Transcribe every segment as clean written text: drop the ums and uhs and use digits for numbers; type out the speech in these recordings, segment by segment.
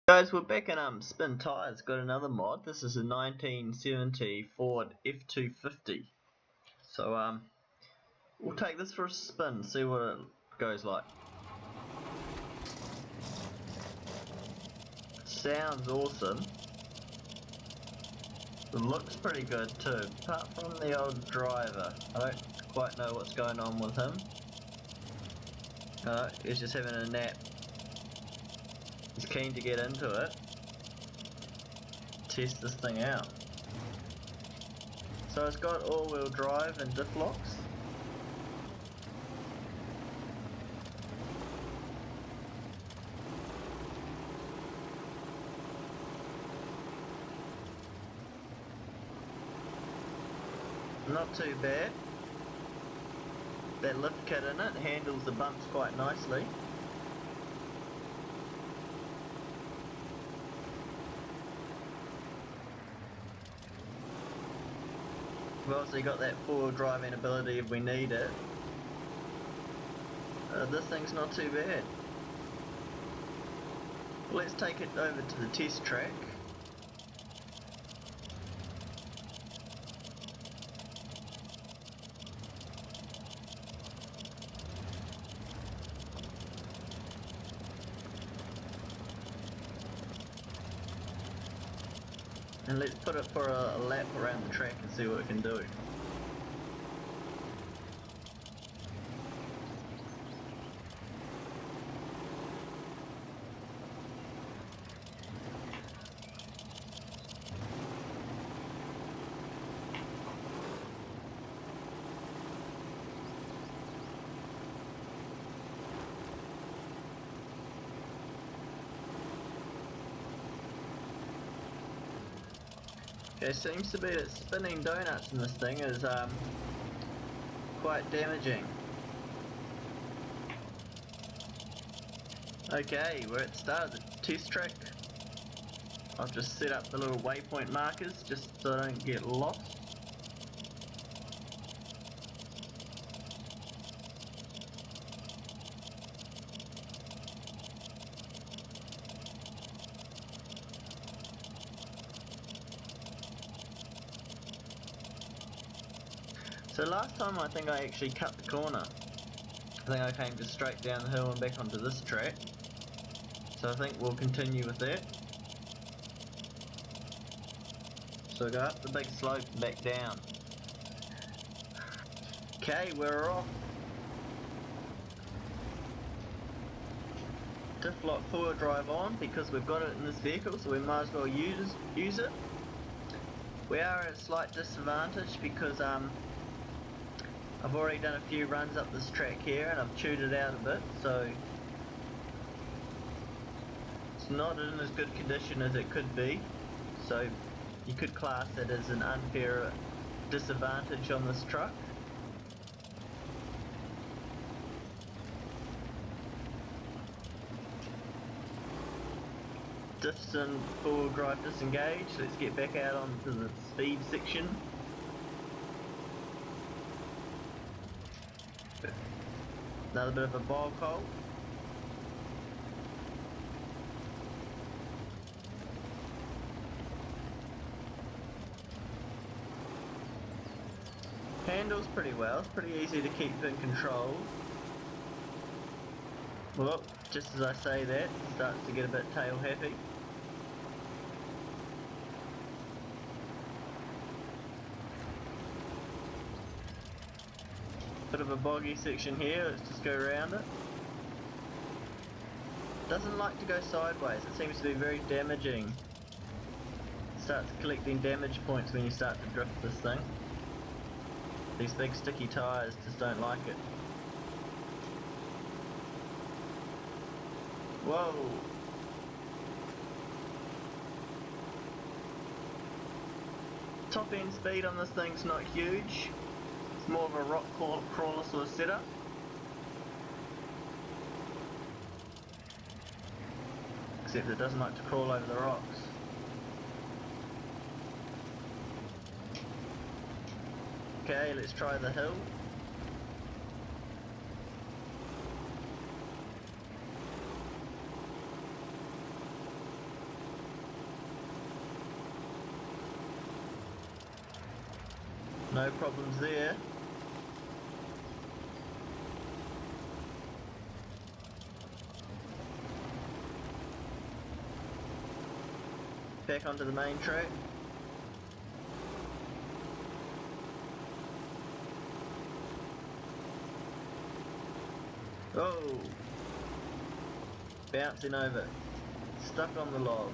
Guys, we're back in Spintires. Got another mod. This is a 1970 Ford F250. So we'll take this for a spin, see what it goes like. Sounds awesome. It looks pretty good too, apart from the old driver. I don't quite know what's going on with him. He's just having a nap. He's keen to get into it. Test this thing out. So it's got all-wheel drive and diff locks. Not too bad. That lift kit in it handles the bumps quite nicely. We've obviously got that four-wheel driving ability if we need it. This thing's not too bad. Let's take it over to the test track. And let's put it for a lap around the track and see what it can do. Okay, seems to be that spinning donuts in this thing is quite damaging. Okay, we're at the start of the test track. I've just set up the little waypoint markers just so I don't get lost. So last time I think I actually cut the corner. I think I came just straight down the hill and back onto this track. So I think we'll continue with that. So go up the big slope and back down. Okay, we're off. Diff lock four-wheel drive on because we've got it in this vehicle, so we might as well use it. We are at a slight disadvantage because I've already done a few runs up this track here and I've chewed it out a bit, so it's not in as good condition as it could be. So you could class it as an unfair disadvantage on this truck. Diffs and four-wheel drive disengaged. Let's get back out onto the speed section. Another bit of a bog hole. Handles pretty well, it's pretty easy to keep in control. Well, just as I say that, it starts to get a bit tail happy. Bit of a boggy section here, let's just go around it. Doesn't like to go sideways, it seems to be very damaging. Starts collecting damage points when you start to drift this thing. These big sticky tyres just don't like it. Whoa! Top end speed on this thing's not huge. More of a rock crawler sort of setup. Except it doesn't like to crawl over the rocks. Okay, let's try the hill. No problems there. Back onto the main track. Oh! Bouncing over. Stuck on the logs.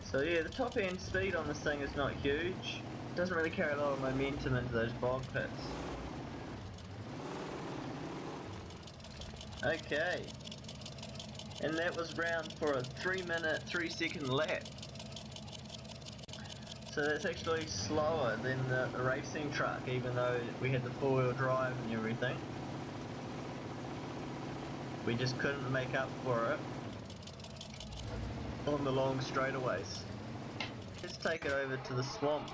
So yeah, the top end speed on this thing is not huge. It doesn't really carry a lot of momentum into those bog pits. Okay. And that was round for a 3-minute, 3-second lap. So that's actually slower than the racing truck, even though we had the 4-wheel drive and everything. We just couldn't make up for it on the long straightaways. Let's take it over to the swamp.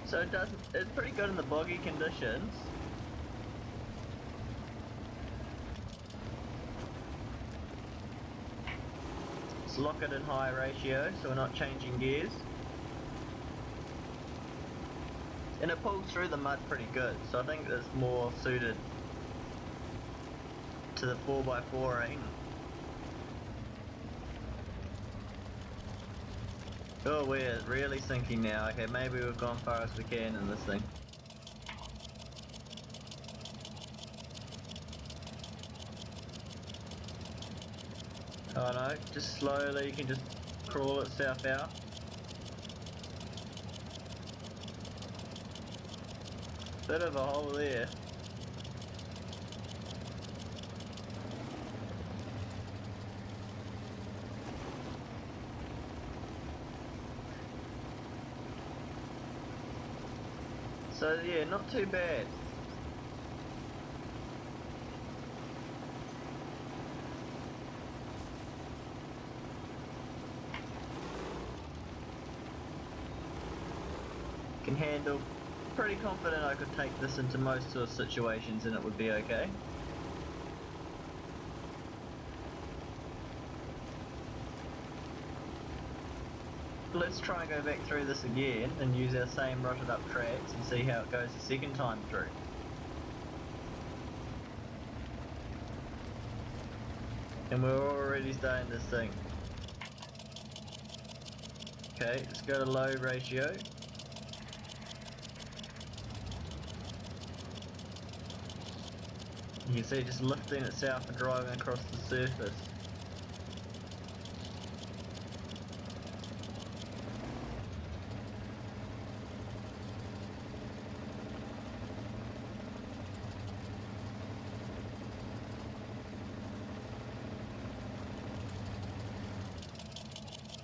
So it's pretty good in the boggy conditions. Let's lock it in high ratio so we're not changing gears. And it pulls through the mud pretty good, so I think it's more suited to the 4x4 Oh, we're really sinking now. Okay, maybe we've gone far as we can in this thing. Oh no, just slowly, you can just crawl itself out. Bit of a hole there. So yeah, not too bad. Can handle, pretty confident I could take this into most sort of situations and it would be okay. Let's try and go back through this again and use our same rotted up tracks and see how it goes the second time through. And we're already starting to sink. Okay, let's go to low ratio. You can see it just lifting itself and driving across the surface.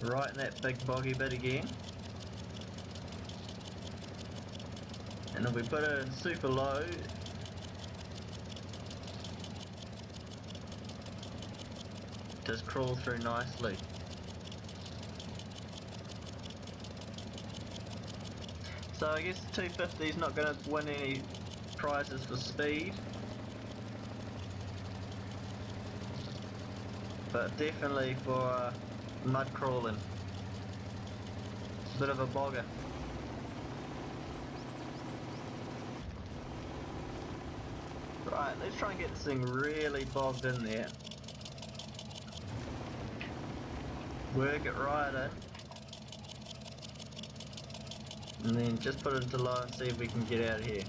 Right in that big boggy bit again. And if we put it in super low, it just crawl through nicely. So I guess the 250 is not going to win any prizes for speed, but definitely for mud crawling. Bit of a bogger. Right, let's try and get this thing really bogged in there. Work it right in. And then just put it into low and see if we can get out of here.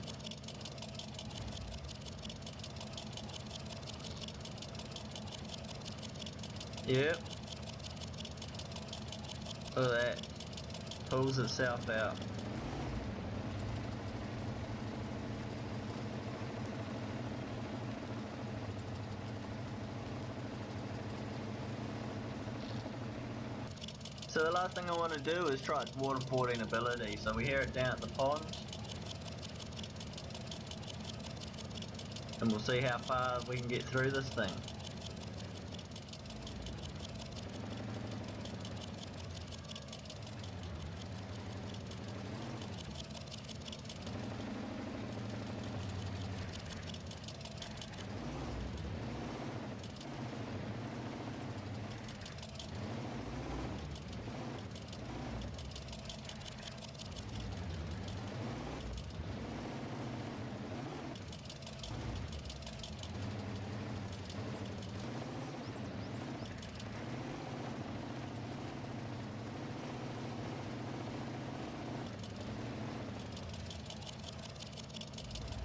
Yep. Look at that. Pulls itself out. So the last thing I want to do is try its waterboarding ability. So we hear it down at the pond. And we'll see how far we can get through this thing.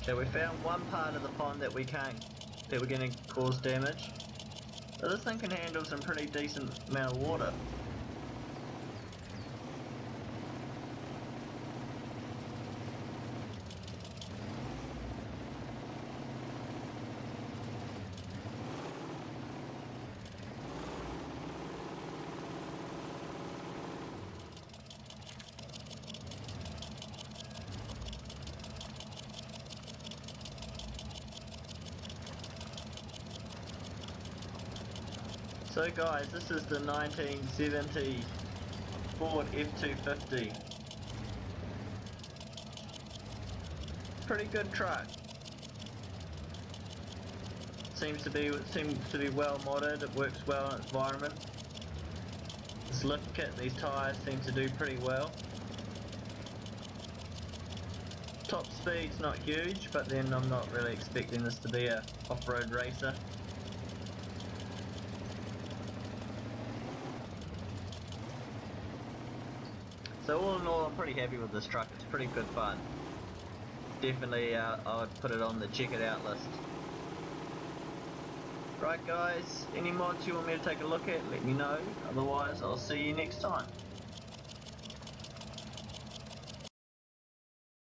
So we found one part of the pond that we're going to cause damage. So this thing can handle some pretty decent amount of water. So guys, this is the 1970 Ford F250. Pretty good truck. Seems to be well modded. It works well in its environment. This lift kit, these tyres seem to do pretty well. Top speed's not huge, but then I'm not really expecting this to be a off-road racer. So all in all, I'm pretty happy with this truck. It's pretty good fun. Definitely, I would put it on the check it out list. Right guys, any mods you want me to take a look at, let me know. Otherwise, I'll see you next time.